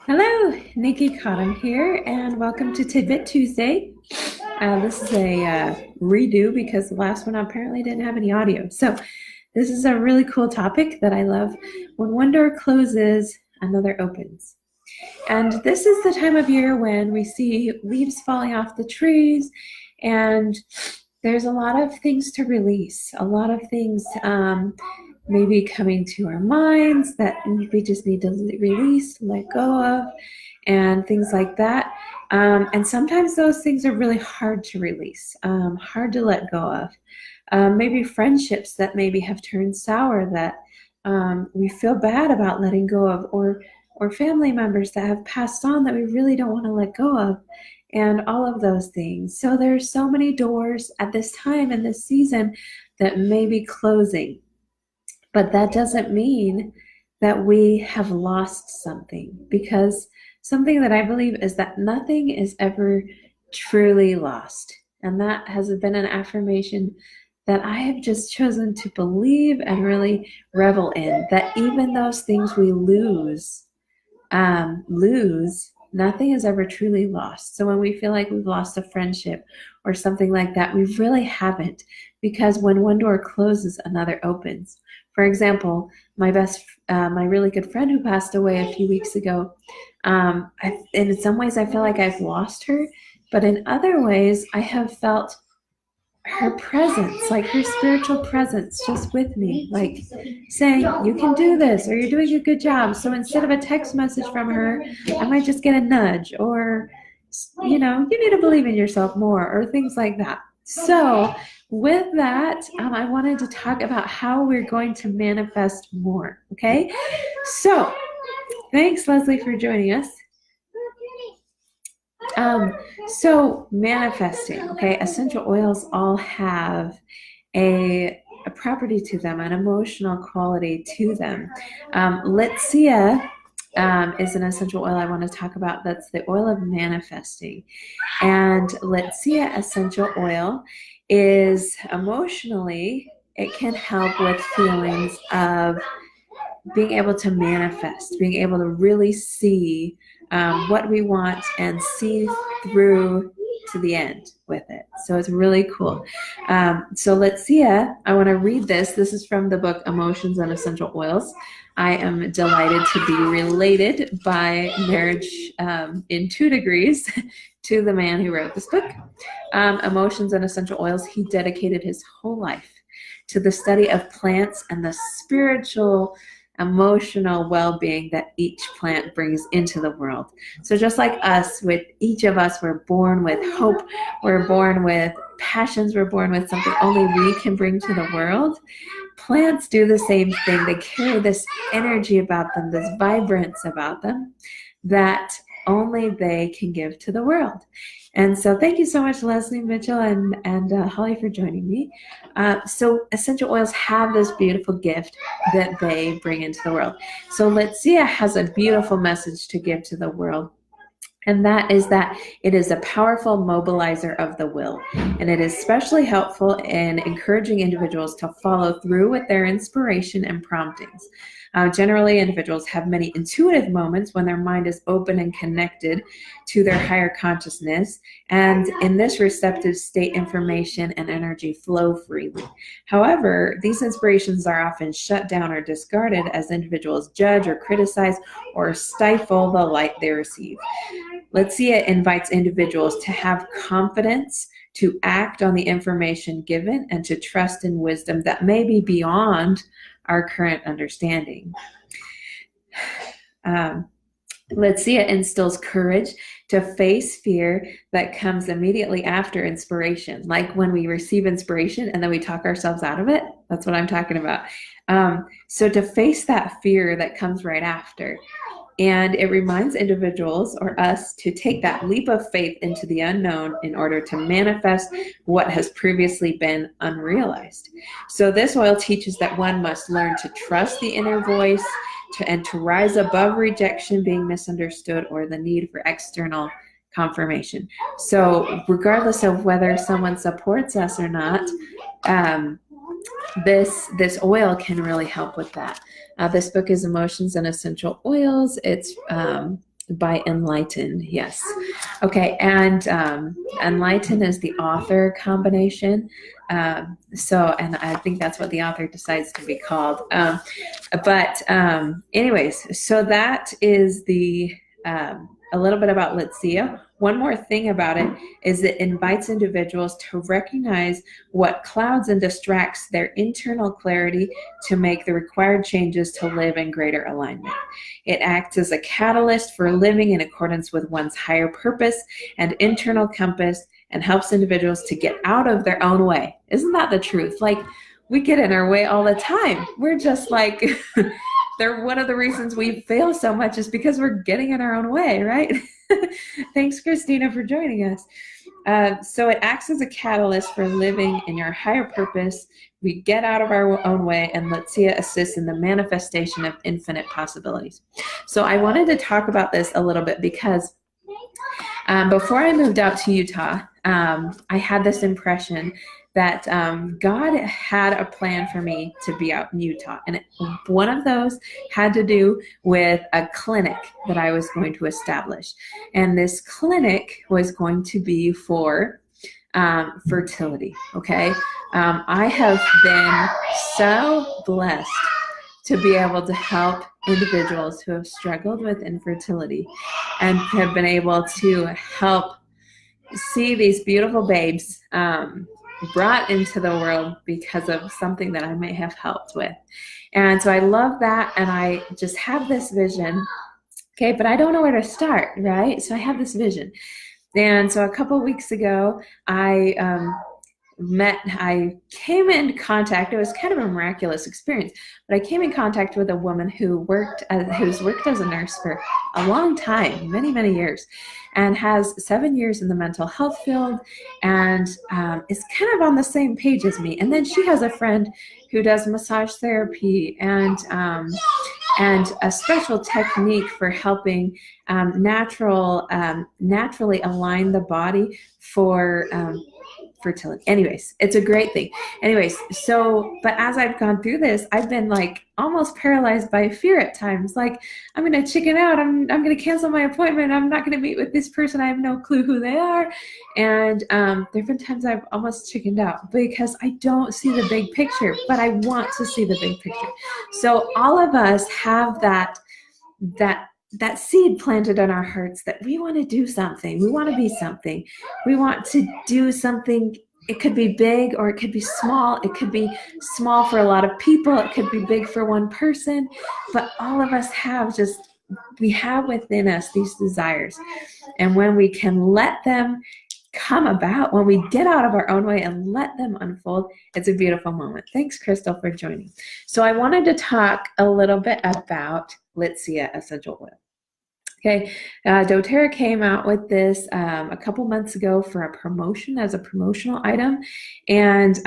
Hello, Nikki Cottom here, and welcome to Tidbit Tuesday. This is a redo because the last one apparently didn't have any audio. So this is a really cool topic that I love. When one door closes, another opens. And this is the time of year when we see leaves falling off the trees, and there's a lot of things to release, a lot of things maybe coming to our minds that we just need to release, let go of, and things like that. And sometimes those things are really hard to release, hard to let go of. Maybe friendships that maybe have turned sour that we feel bad about letting go of, or family members that have passed on that we really don't want to let go of, and all of those things. So there's so many doors at this time in this season that may be closing. But that doesn't mean that we have lost something, because something that I believe is that nothing is ever truly lost. And that has been an affirmation that I have just chosen to believe and really revel in, that even those things we lose, nothing is ever truly lost. So when we feel like we've lost a friendship or something like that, we really haven't, because when one door closes, another opens. For example, my really good friend who passed away a few weeks ago, in some ways I feel like I've lost her, but in other ways I have felt her presence, like her spiritual presence just with me, like saying, you can do this, or you're doing a good job. So instead of a text message from her, I might just get a nudge, or, you need to believe in yourself more, or things like that. So with that, I wanted to talk about how we're going to manifest more. Okay. So thanks, Leslie, for joining us. So manifesting, okay, essential oils all have a property to them, an emotional quality to them. Litsea is an essential oil I want to talk about. That's the oil of manifesting. And Litsea Essential Oil is emotionally, it can help with feelings of being able to manifest, being able to really see what we want and see through to the end with it. So it's really cool. So Litsea, I want to read this. This is from the book Emotions and Essential Oils. I am delighted to be related by marriage in 2 degrees to the man who wrote this book. Emotions and Essential Oils, he dedicated his whole life to the study of plants and the spiritual emotional well-being that each plant brings into the world. So just like us, with each of us, we're born with hope, we're born with passions, we're born with something only we can bring to the world. Plants do the same thing. They carry this energy about them, this vibrance about them that only they can give to the world. And so thank you so much, Leslie Mitchell and Holly, for joining me. So essential oils have this beautiful gift that they bring into the world. So Litsea has a beautiful message to give to the world. And that is that it is a powerful mobilizer of the will. And it is especially helpful in encouraging individuals to follow through with their inspiration and promptings. Generally, individuals have many intuitive moments when their mind is open and connected to their higher consciousness. And in this receptive state, information and energy flow freely. However, these inspirations are often shut down or discarded as individuals judge or criticize or stifle the light they receive. Litsea invites individuals to have confidence, to act on the information given, and to trust in wisdom that may be beyond our current understanding. Litsea instills courage to face fear that comes immediately after inspiration. Like when we receive inspiration and then we talk ourselves out of it. That's what I'm talking about. So to face that fear that comes right after. And it reminds individuals, or us, to take that leap of faith into the unknown in order to manifest what has previously been unrealized. So this oil teaches that one must learn to trust the inner voice and to rise above rejection, being misunderstood, or the need for external confirmation. So regardless of whether someone supports us or not, this oil can really help with that. This book is Emotions and Essential Oils. It's by Enlighten, yes. Okay, and Enlighten is the author combination. And I think that's what the author decides to be called. Anyways, so that is a little bit about Litsea. One more thing about it is it invites individuals to recognize what clouds and distracts their internal clarity to make the required changes to live in greater alignment. It acts as a catalyst for living in accordance with one's higher purpose and internal compass, and helps individuals to get out of their own way. Isn't that the truth? Like, we get in our way all the time. We're just like, one of the reasons we fail so much is because we're getting in our own way, right? Thanks, Christina, for joining us. So it acts as a catalyst for living in your higher purpose. We get out of our own way, and Litsea assists in the manifestation of infinite possibilities. So I wanted to talk about this a little bit because before I moved out to Utah, I had this impression that God had a plan for me to be out in Utah. And one of those had to do with a clinic that I was going to establish. And this clinic was going to be for fertility, okay? I have been so blessed to be able to help individuals who have struggled with infertility and have been able to help see these beautiful babes brought into the world because of something that I may have helped with. And so I love that, and I just have this vision, okay, but I don't know where to start, right? So I have this vision. And so a couple of weeks ago, I came in contact, it was kind of a miraculous experience, but I came in contact with a woman who's worked as a nurse for a long time, many, many years, and has 7 years in the mental health field, and is kind of on the same page as me. And then she has a friend who does massage therapy and a special technique for helping naturally align the body for fertility. Anyways, it's a great thing. Anyways, but as I've gone through this, I've been like almost paralyzed by fear at times. Like, I'm going to chicken out. I'm going to cancel my appointment. I'm not going to meet with this person. I have no clue who they are. And there've been times I've almost chickened out because I don't see the big picture, but I want to see the big picture. So all of us have that seed planted in our hearts that we want to do something. We want to be something. We want to do something. It could be big or it could be small. It could be small for a lot of people. It could be big for one person. But all of us we have within us these desires. And when we can let them come about, when we get out of our own way and let them unfold, it's a beautiful moment. Thanks, Crystal, for joining. So I wanted to talk a little bit about Litsea Essential Oil. Okay, doTERRA came out with this a couple months ago for a promotion, as a promotional item, and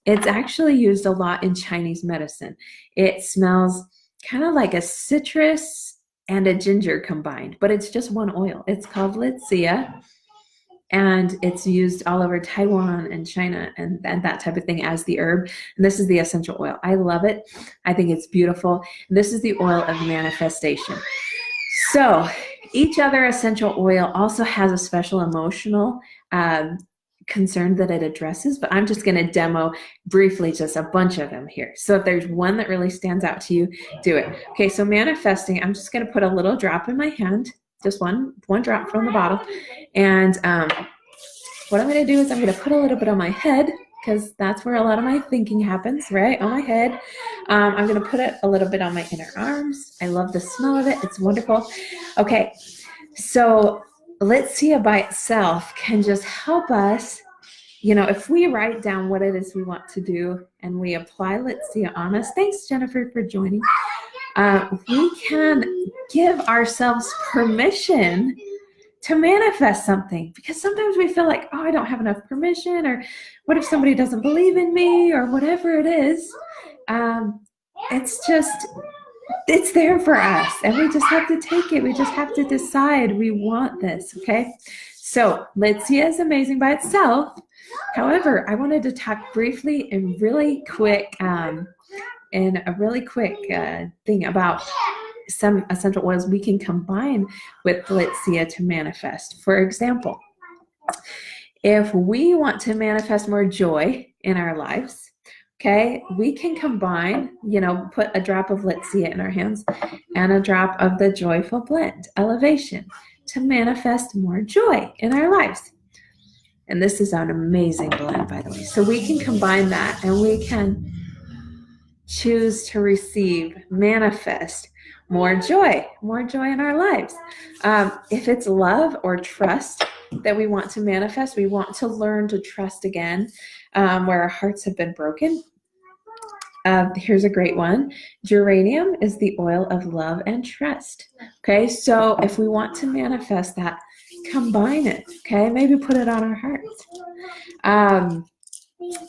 it's actually used a lot in Chinese medicine. It smells kind of like a citrus and a ginger combined, but it's just one oil. It's called Litsea, and it's used all over Taiwan and China and that type of thing as the herb. And this is the essential oil. I love it. I think it's beautiful. This is the oil of manifestation. So each other essential oil also has a special emotional concern that it addresses, but I'm just going to demo briefly just a bunch of them here. So if there's one that really stands out to you, do it. Okay, so manifesting, I'm just going to put a little drop in my hand, just one drop from the bottle. And what I'm going to do is I'm going to put a little bit on my head, because that's where a lot of my thinking happens, right? On my head. I'm going to put it a little bit on my inner arms. I love the smell of it. It's wonderful. Okay, so Litsea by itself can just help us, if we write down what it is we want to do and we apply Litsea on us. Thanks, Jennifer, for joining. We can give ourselves permission to manifest something, because sometimes we feel like, I don't have enough permission, or what if somebody doesn't believe in me, or whatever it is. It's there for us, and we just have to take it. We just have to decide we want this, okay? So Litsea is amazing by itself. However, I wanted to talk briefly and really quick, thing about some essential oils we can combine with Litsea to manifest. For example, if we want to manifest more joy in our lives, okay, we can combine, put a drop of Litsea in our hands and a drop of the Joyful Blend, Elevation, to manifest more joy in our lives. And this is an amazing blend, by the way. So we can combine that and we can choose to receive, manifest more joy in our lives. If it's love or trust that we want to manifest, we want to learn to trust again, where our hearts have been broken. Here's a great one. Geranium is the oil of love and trust. Okay, so if we want to manifest that, combine it. Okay, maybe put it on our hearts.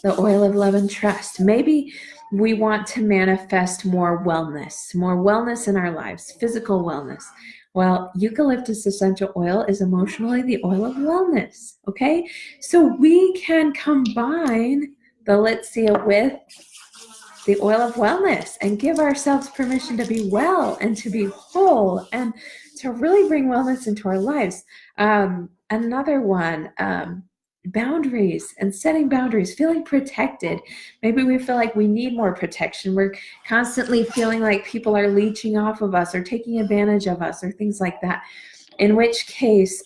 The oil of love and trust. Maybe we want to manifest more wellness in our lives, physical wellness. Well, eucalyptus essential oil is emotionally the oil of wellness. Okay, so we can combine the Litsea with the oil of wellness and give ourselves permission to be well and to be whole and to really bring wellness into our lives. Another one, boundaries and setting boundaries, feeling protected. Maybe we feel like we need more protection. We're constantly feeling like people are leeching off of us or taking advantage of us or things like that. In which case,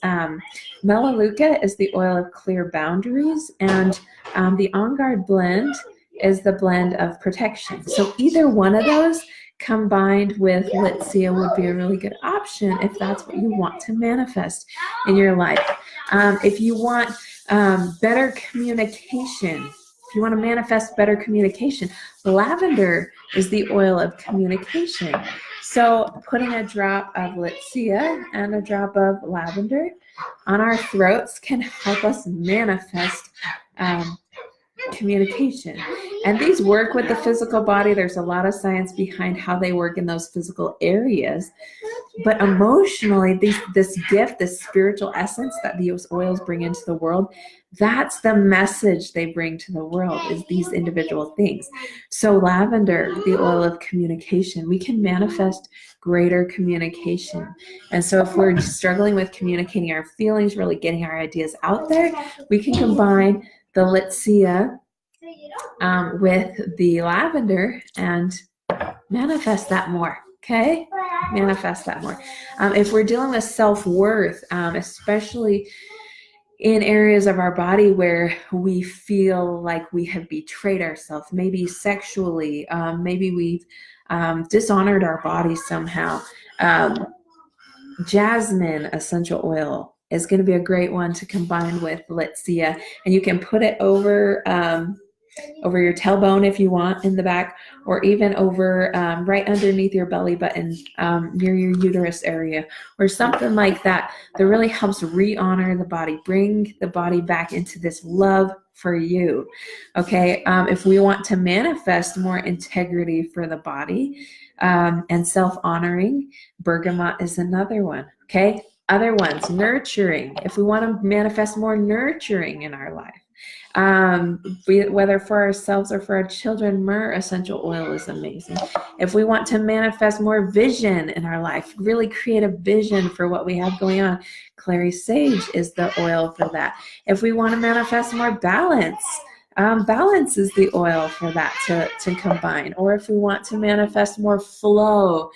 Melaleuca is the oil of clear boundaries, and the On Guard blend is the blend of protection. So either one of those combined with Litsea would be a really good option if that's what you want to manifest in your life. If you want better communication, if you want to manifest better communication, lavender is the oil of communication. So putting a drop of Litsea and a drop of lavender on our throats can help us manifest communication. And these work with the physical body. There's a lot of science behind how they work in those physical areas. But emotionally, this gift, this spiritual essence that these oils bring into the world, that's the message they bring to the world, is these individual things. So lavender, the oil of communication, we can manifest greater communication. And so if we're struggling with communicating our feelings, really getting our ideas out there, we can combine the Litsea with the lavender and manifest that more. Okay? Manifest that more. If we're dealing with self-worth, especially in areas of our body where we feel like we have betrayed ourselves, maybe sexually, maybe we've dishonored our body somehow, jasmine essential oil is going to be a great one to combine with Litsea, and you can put it over your tailbone if you want, in the back, or even over right underneath your belly button, near your uterus area, or something like that. That really helps re-honor the body, bring the body back into this love for you. Okay, if we want to manifest more integrity for the body and self-honoring, bergamot is another one. Okay, other ones, nurturing. If we want to manifest more nurturing in our life, whether for ourselves or for our children, myrrh essential oil is amazing. If we want to manifest more vision in our life, really create a vision for what we have going on, clary sage is the oil for that. If we want to manifest more balance, balance is the oil for that to combine. Or if we want to manifest more flow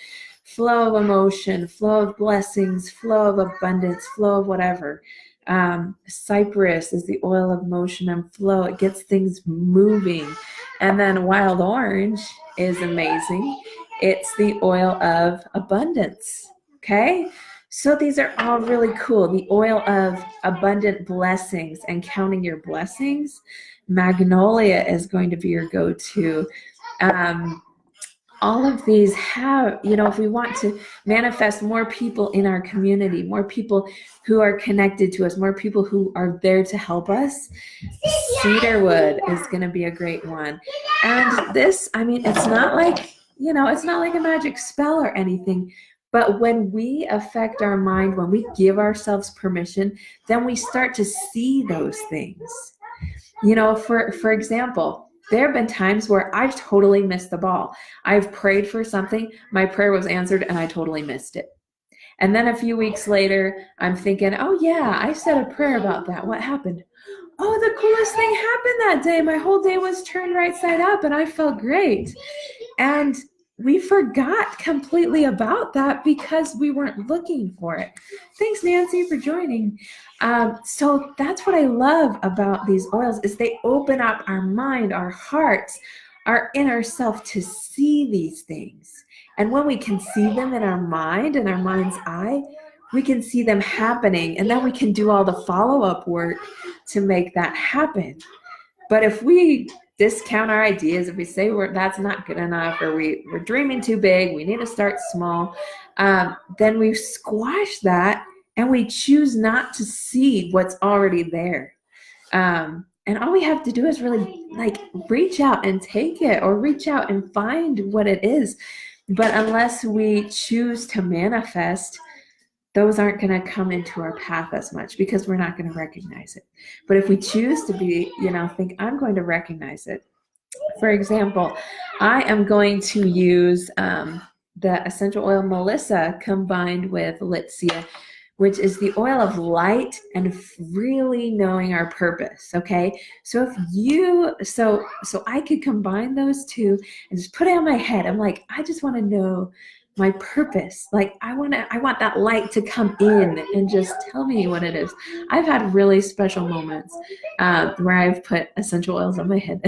of emotion, flow of blessings, flow of abundance, flow of whatever, cypress is the oil of motion and flow. It gets things moving. And then wild orange is amazing. It's the oil of abundance. Okay, so these are all really cool. The oil of abundant blessings and counting your blessings. Magnolia is going to be your go-to. All of these have, if we want to manifest more people in our community, more people who are connected to us, more people who are there to help us, cedarwood is going to be a great one. And this, it's not like, it's not like a magic spell or anything, but when we affect our mind, when we give ourselves permission, then we start to see those things. For example, There have been times where I've totally missed the ball. I've prayed for something, my prayer was answered, and I totally missed it. And then a few weeks later, I'm thinking, oh yeah, I said a prayer about that. What happened? Oh, the coolest thing happened that day. My whole day was turned right side up and I felt great. And we forgot completely about that because we weren't looking for it. Thanks, Nancy, for joining. So that's what I love about these oils is they open up our mind, our hearts, our inner self to see these things. And when we can see them in our mind, in our mind's eye, we can see them happening, and then we can do all the follow-up work to make that happen. But if we discount our ideas, if we say that's not good enough, or we're dreaming too big, we need to start small, then we squash that and we choose not to see what's already there. And all we have to do is really like reach out and take it, or reach out and find what it is. But unless we choose to manifest, those aren't going to come into our path as much because we're not going to recognize it. But if we choose to be, think I'm going to recognize it. For example, I am going to use the essential oil Melissa combined with Litsea, which is the oil of light and really knowing our purpose. Okay, so if you so I could combine those two and just put it on my head. I'm like, I just want to know my purpose. Like I want that light to come in and just tell me what it is. I've had really special moments where I've put essential oils on my head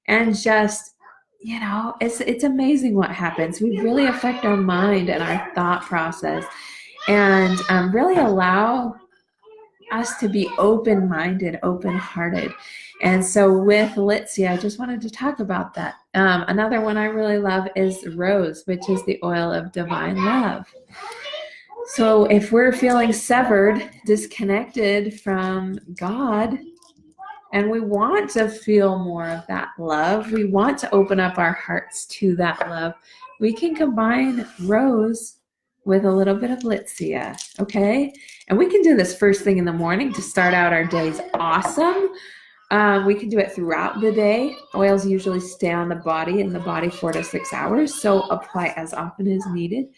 and just it's amazing what happens. We really affect our mind and our thought process, and really allow us to be open-minded, open-hearted. And so with Litsea, I just wanted to talk about that. Another one I really love is rose, which is the oil of divine love. So if we're feeling severed, disconnected from God, and we want to feel more of that love, we want to open up our hearts to that love, we can combine rose with a little bit of Litsea, okay? And we can do this first thing in the morning to start out our days awesome. We can do it throughout the day. Oils usually stay on the body 4 to 6 hours, so apply as often as needed.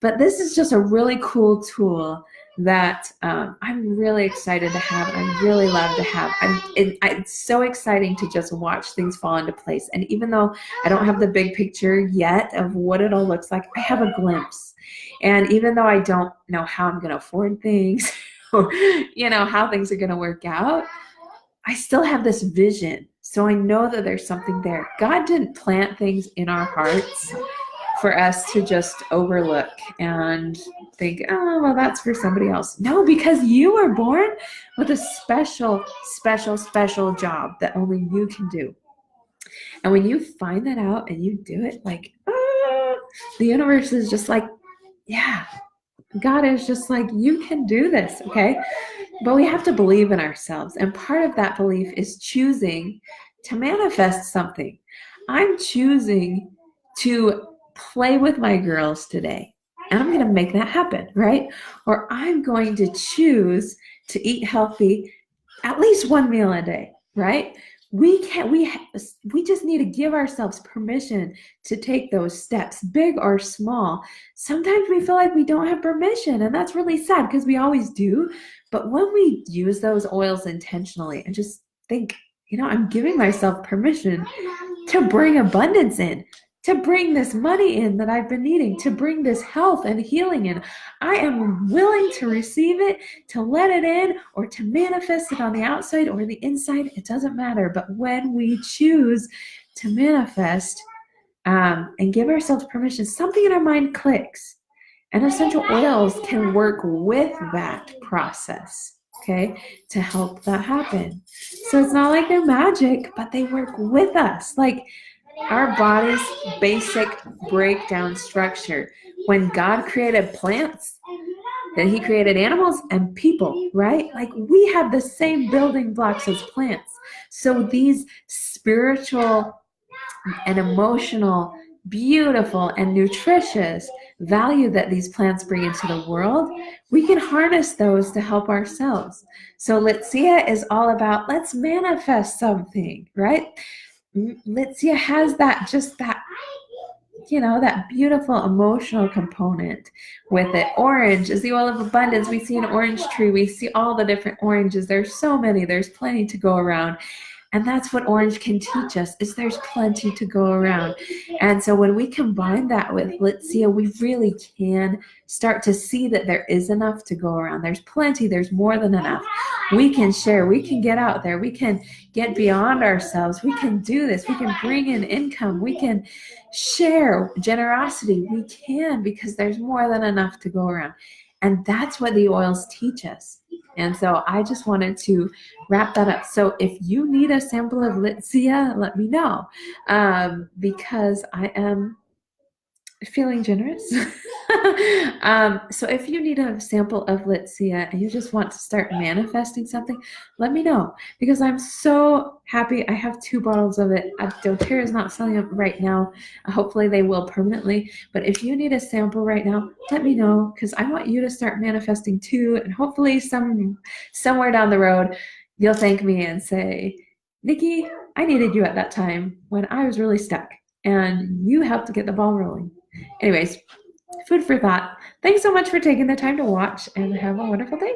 But this is just a really cool tool that I'm really excited to have, and I really love to have. It's so exciting to just watch things fall into place. And even though I don't have the big picture yet of what it all looks like, I have a glimpse. And even though I don't know how I'm going to afford things or, how things are going to work out, I still have this vision. So I know that there's something there. God didn't plant things in our hearts for us to just overlook and think, oh, well, that's for somebody else. No, because you were born with a special, special, special job that only you can do. And when you find that out and you do it, like, the universe is just like, yeah, God is just like, you can do this, okay? But we have to believe in ourselves. And part of that belief is choosing to manifest something. I'm choosing to play with my girls today, and I'm going to make that happen, right? Or I'm going to choose to eat healthy at least one meal a day, right? We just need to give ourselves permission to take those steps, big or small. Sometimes we feel like we don't have permission, and that's really sad because we always do. But when we use those oils intentionally and just think, I'm giving myself permission to bring abundance in, to bring this money in that I've been needing, to bring this health and healing in. I am willing to receive it, to let it in, or to manifest it on the outside or the inside. It doesn't matter. But when we choose to manifest and give ourselves permission, something in our mind clicks. And essential oils can work with that process, okay, to help that happen. So it's not like they're magic, but they work with us. Like our body's basic breakdown structure. When God created plants, then he created animals and people, right? Like we have the same building blocks as plants. So these spiritual and emotional, beautiful and nutritious value that these plants bring into the world, we can harness those to help ourselves. So Litsea is all about, let's manifest something, right? Litsea has that, just that, that beautiful emotional component with it. Orange is the oil of abundance. We see an orange tree. We see all the different oranges. There's so many. There's plenty to go around. And that's what orange can teach us, is there's plenty to go around. And so when we combine that with Litsea, we really can start to see that there is enough to go around. There's plenty, there's more than enough. We can share, we can get out there, we can get beyond ourselves, we can do this, we can bring in income, we can share generosity, we can, because there's more than enough to go around. And that's what the oils teach us. And so I just wanted to wrap that up. So if you need a sample of Litsea, let me know, because I am feeling generous. So if you need a sample of Litsea and you just want to start manifesting something, let me know, because I'm so happy. I have 2 bottles of it. doTERRA is not selling them right now. Hopefully they will permanently. But if you need a sample right now, let me know, because I want you to start manifesting too. And hopefully somewhere down the road, you'll thank me and say, Nikki, I needed you at that time when I was really stuck, and you helped to get the ball rolling. Anyways, food for thought. Thanks so much for taking the time to watch, and have a wonderful day.